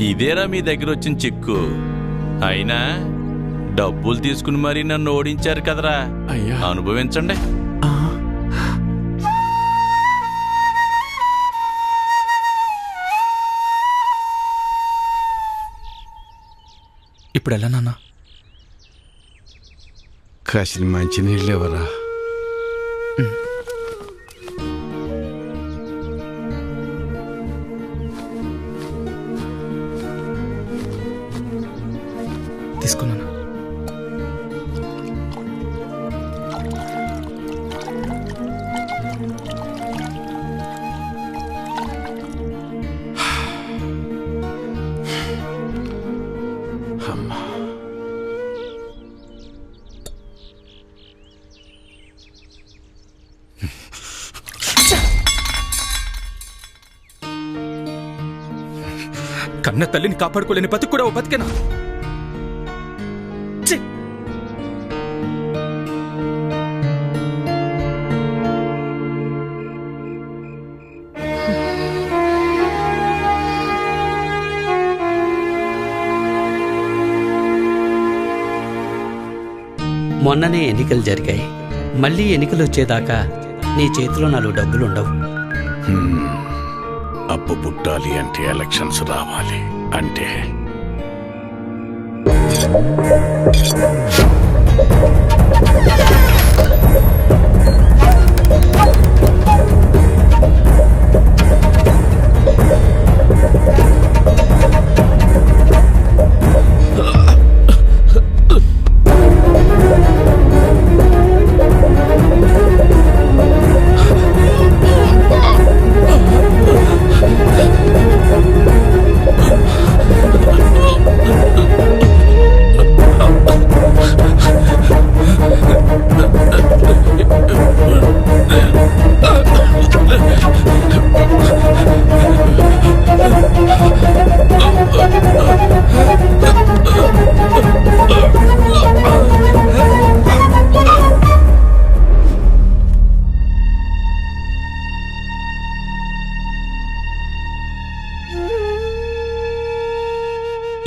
ఇదేరా మీ దగ్గర వచ్చిన చిక్కు. అయినా డబ్బులు తీసుకుని మరీ నన్ను ఓడించారు కదరా. అయ్యా అనుభవించండి. ఇప్పుడు ఎలా నాన్న? కాసిన మంచి నీళ్ళు ఎవరా? తీసుకున్నాను. అమ్మా కన్న తల్లిని కాపాడుకోలేని బతుకు కూడా ఓ బతికేనా? మొన్ననే ఎన్నికలు జరిగాయి. మళ్ళీ ఎన్నికలు వచ్చేదాకా నీ చేతిలో 4 డబ్బులు ఉండవు. అప్పు పుట్టాలి అంటే ఎలక్షన్స్ రావాలి అంటే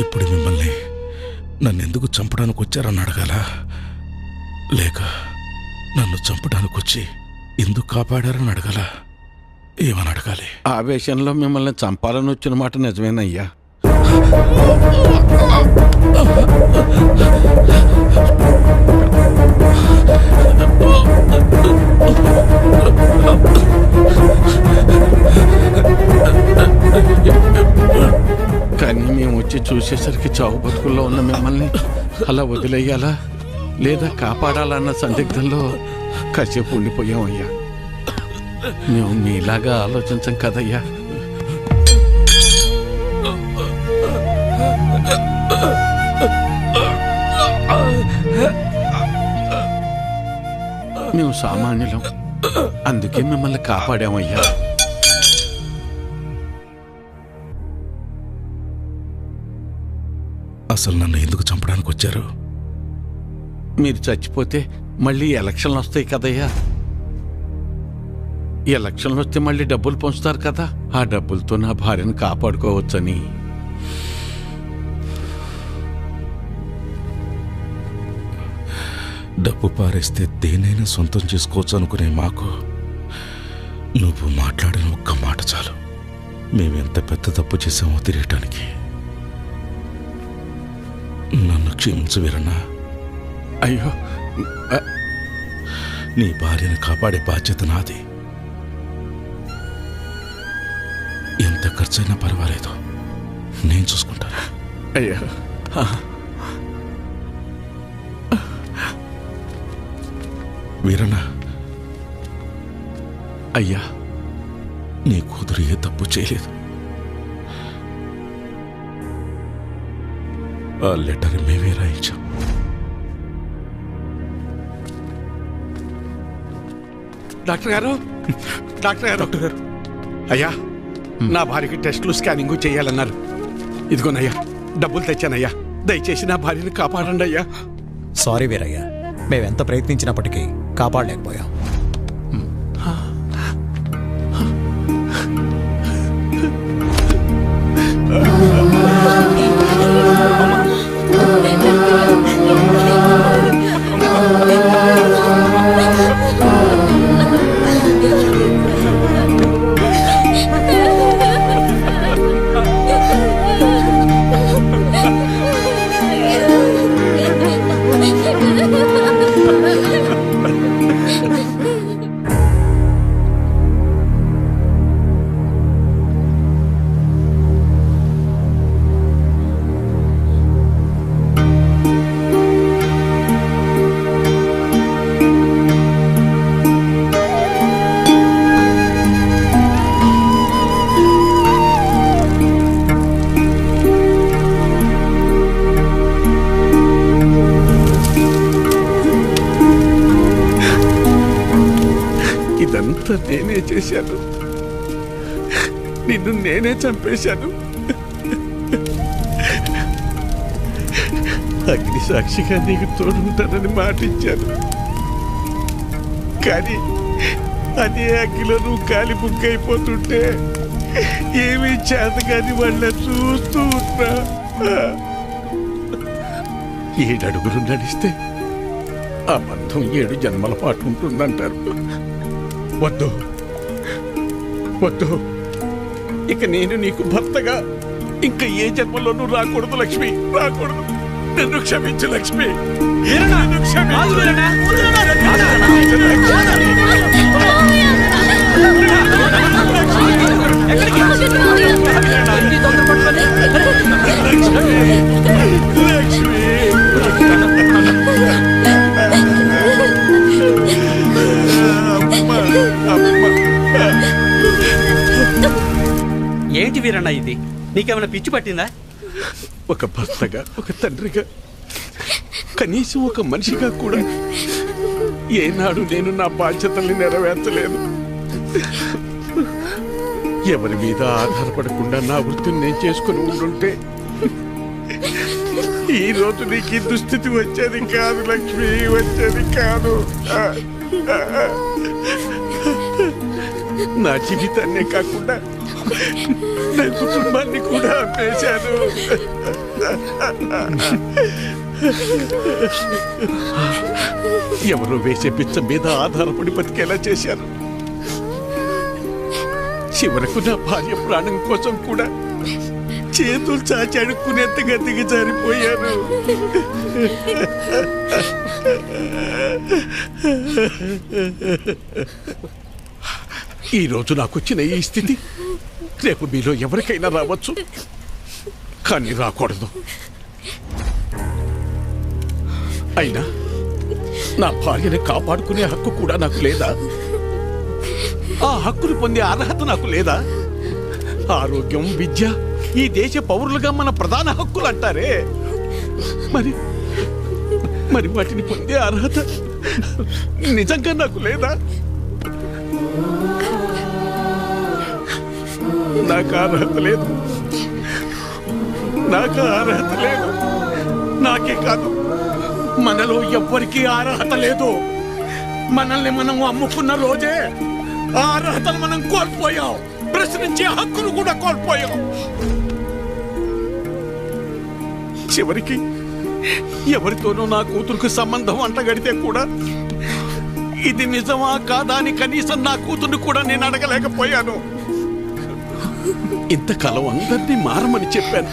ఇప్పుడు మిమ్మల్ని నన్నెందుకు చంపడానికి వచ్చారని అడగాలా, లేక నన్ను చంపడానికి వచ్చి ఎందుకు కాపాడారని అడగాలా? ఏమని అడగాలి? ఆవేశంలో మిమ్మల్ని చంపాలని వచ్చిన మాట నిజమేనయ్యా. కానీ మేము వచ్చి చూసేసరికి చావు బతుకుల్లో ఉన్న మిమ్మల్ని అలా వదిలేయాలా లేదా కాపాడాలన్న సందిగ్ధంలో కాసేపు ఉండిపోయామయ్యా. మేము మీలాగా ఆలోచించం కదయ్యా. మేము సామాన్యులం, అందుకే మిమ్మల్ని కాపాడామయ్యా. అసలు నన్ను ఎందుకు చంపడానికి వచ్చారు? మీరు చచ్చిపోతే మళ్ళీ ఎలక్షన్లు వస్తాయి కదయ్యా. ఎలక్షన్లు వస్తే మళ్ళీ డబ్బులు పంచుతారు కదా, ఆ డబ్బులతో నా భార్యను కాపాడుకోవచ్చని. డబ్బు పారేస్తే దేనైనా సొంతం చేసుకోవచ్చు అనుకునే మాకు నువ్వు మాట్లాడిన ఒక్క మాట చాలు మేమెంత పెద్ద తప్పు చేసామో తెలియటానికి. నన్ను క్షమించు వీరన్నా. అయ్యో, నీ భార్యను కాపాడే బాధ్యత నాది. ఎంత ఖర్చైనా పర్వాలేదు, నేను చూసుకుంటాను. అయ్యో, వీరన్నా. అయ్యా, నీ కూతురు ఏ తప్పు చేయలేదు. ఆ లెటర్ మేమే రాయించాం. డాక్టర్ గారు, డాక్టర్ గారు, అయ్యా నా భార్యకి టెస్టులు స్కానింగ్ చేయాలన్నారు. ఇదిగోనయ్యా డబ్బులు తెచ్చానయ్యా, దయచేసి నా భార్యని కాపాడండి అయ్యా. సారీ వీరయ్య, మేమెంత ప్రయత్నించినప్పటికీ కాపాడలేకపోయాం. అంతా నేనే చేశాను. నిన్ను నేనే చంపేశాను. అగ్ని సాక్షిగా నీకు తోడుంటానని మాటిచ్చాను. కానీ అదే అగ్గిలో నువ్వు కాలి బుక్కైపోతుంటే ఏమీ చేతగాని వాళ్ళ చూస్తూ ఉన్నా. 7 అడుగులు నడిస్తే ఆ బంధం 7 జన్మల పాటు ఉంటుందంటారు. వద్దు వద్దు, ఇక నేను నీకు భర్తగా ఇంకా ఏ జన్మలోనూ రాకూడదు లక్ష్మి, రాకూడదు. నన్ను క్షమించు లక్ష్మి, నన్ను క్షమించు. ఏంటి వీరన్న ఇది? నీకేమైనా పిచ్చి పట్టిందా? ఒక భర్తగా, ఒక తండ్రిగా, కనీసం ఒక మనిషిగా కూడా ఏనాడు నేను నా బాధ్యతల్ని నెరవేర్చలేదు. ఎవరి మీద ఆధారపడకుండా నా వృత్తిని నేను చేసుకుని ఉండుంటే ఈ రోజు నీకు ఈ దుస్థితి వచ్చేది కాదు లక్ష్మి, వచ్చేది కాదు. నా జీవితాన్నే కాకుండా నా కుటుంబాన్ని కూడా అమ్మేశాను. ఎవరో వేసే పిచ్చ మీద ఆధారపడి బతికేలా చేశారు. చివరకు నా భార్య ప్రాణం కోసం కూడా చేతులు చాచి అడుక్కునేంతగా దిగజారిపోయాను. ఈరోజు నాకొచ్చిన ఈ స్థితి రేపు మీలో ఎవరికైనా రావచ్చు, కానీ రాకూడదు. అయినా నా భార్యని కాపాడుకునే హక్కు కూడా నాకు లేదా? ఆ హక్కును పొందే అర్హత నాకు లేదా? ఆరోగ్యం, విద్య ఈ దేశ పౌరులుగా మన ప్రధాన హక్కులు అంటారే, మరి మరి వాటిని పొందే అర్హత నిజంగా నాకు లేదా? నాకు అర్హత లేదు, నాకు అర్హత లేదు. నాకే కాదు, మనలో ఎవ్వరికీ అర్హత లేదు. మనల్ని మనం అమ్ముకున్న రోజే ఆ అర్హతను మనం కోల్పోయాం. ప్రశ్నించే హక్కును కూడా కోల్పోయాం. చివరికి ఎవరితోనూ నా కూతురుకు సంబంధం అంటగడితే కూడా ఇది నిజమా కాదా అని కనీసం నా కూతుర్ని కూడా నేను అడగలేకపోయాను. ఇంతకాలం అందరినీ మారమని చెప్పాను,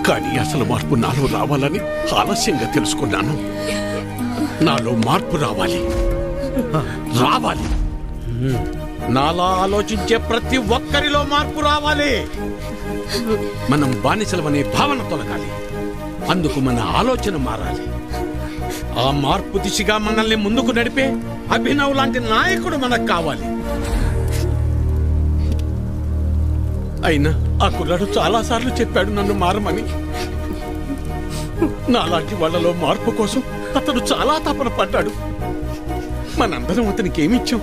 కానీ అసలు మార్పు నాలో రావాలని ఆలస్యంగా తెలుసుకున్నాను. నాలో మార్పు రావాలి, రావాలి. నాలా ఆలోచించే ప్రతి ఒక్కరిలో మార్పు రావాలి. మనం బానిసలమనే భావన తొలగాలి. అందుకు మన ఆలోచన మారాలి. ఆ మార్పు దిశగా మనల్ని ముందుకు నడిపే అభినవ్ లాంటి నాయకుడు మనకు కావాలి. అయినా ఆ కుర్రాడు చాలాసార్లు చెప్పాడు నన్ను మారమని. నాలాంటి వాళ్ళలో మార్పు కోసం అతను చాలా తపన పడ్డాడు. మనందరం అతనికి ఏమిచ్చాం?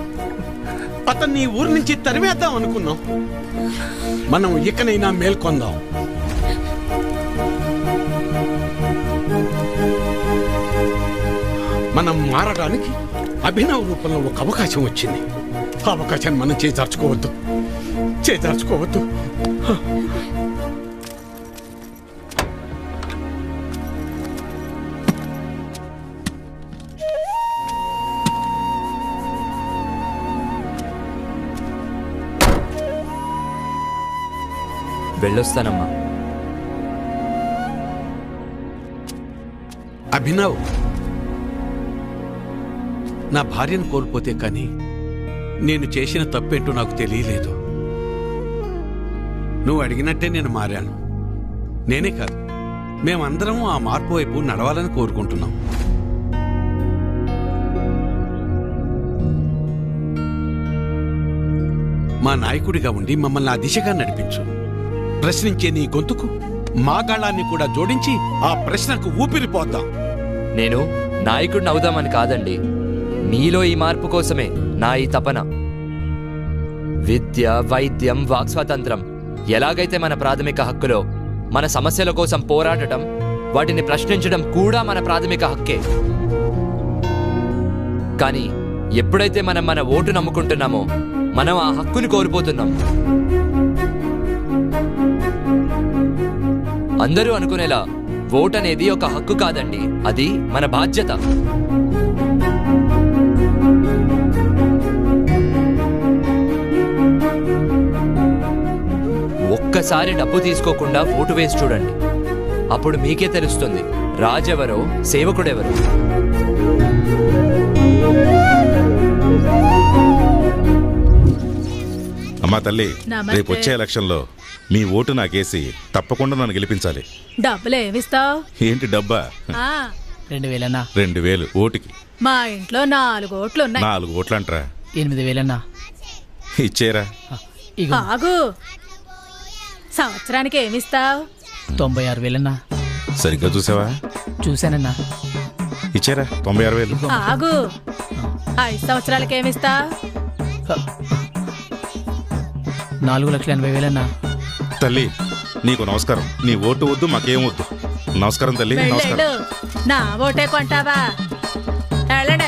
అతన్ని ఊరి నుంచి తరివేద్దాం అనుకున్నాం. మనం ఇకనైనా మేల్కొందాం. మనం మారడానికి అభినవ్ రూపంలో ఒక అవకాశం వచ్చింది. ఆ అవకాశాన్ని మనం చేజార్చుకోవద్దు, చేజార్చుకోవద్దు. వెళ్ళొస్తానమ్మా. అభినవ్, నా భార్యను కోల్పోతే కానీ నేను చేసిన తప్పేంటో నాకు తెలియలేదు. నువ్వు అడిగినట్టే నేను మారాను. నేనే కాదు, మేమందరం ఆ మార్పు వైపు నడవాలని కోరుకుంటున్నాం. మా నాయకుడిగా ఉండి మమ్మల్ని ఆ దిశగా నడిపించు. ప్రశ్నించే నీ గొంతుకు మా గాళాన్ని కూడా జోడించి ఆ ప్రశ్నకు ఊపిరిపోద్దాం. నేను నాయకుడిని అవుదామని కాదండి, మీలో ఈ మార్పు కోసమే నా ఈ తపన. విద్య, వైద్యం, వాక్ స్వాతంత్రం ఎలాగైతే మన ప్రాథమిక హక్కులో, మన సమస్యల కోసం పోరాడటం, వాటిని ప్రశ్నించడం కూడా మన ప్రాథమిక హక్కే. కానీ ఎప్పుడైతే మనం మన ఓటు నమ్ముకుంటున్నామో మనం ఆ హక్కుని కోల్పోతున్నాం. అందరూ అనుకునేలా ఓట్ అనేది ఒక హక్కు కాదండి, అది మన బాధ్యత. ఒక్కసారి డబ్బు తీసుకోకుండా ఓటు వేసి చూడండి, అప్పుడు మీకే తెలుస్తుంది రాజెవరో సేవకుడెవరో. అమ్మా తల్లి, నమస్తే. రేపు వచ్చే ఎలక్షన్లో మీ ఓటు నాకేసి తప్పకుండా నన్ను గెలిపించాలి. డబ్బులు ఏమిస్తావు? ఏంటి డబ్బా? 2000 2000 ఓటుకి. మా ఇంట్లో 4 ఓట్లున్నాయి. 4 ఓట్లంటరా? 8000 ఇచ్చేరా. ఆగు, సంవత్సరానికి ఏమిస్తావు? 96,000 సరిగ్గా చూసావా? చూశానన్నా. ఇచ్చేరా 96,000. ఆగు, 5 సంవత్సరాలకి ఏమిస్తావు? 4,80,000 తల్లి నీకు నమస్కారం. నీ ఓటు వద్దు, మాకేం వద్దు. నమస్కారం తల్లి, నమస్కారం. వెళ్ళేళ్ళు, నా ఓటే కొంటావా? వెళ్ళండి.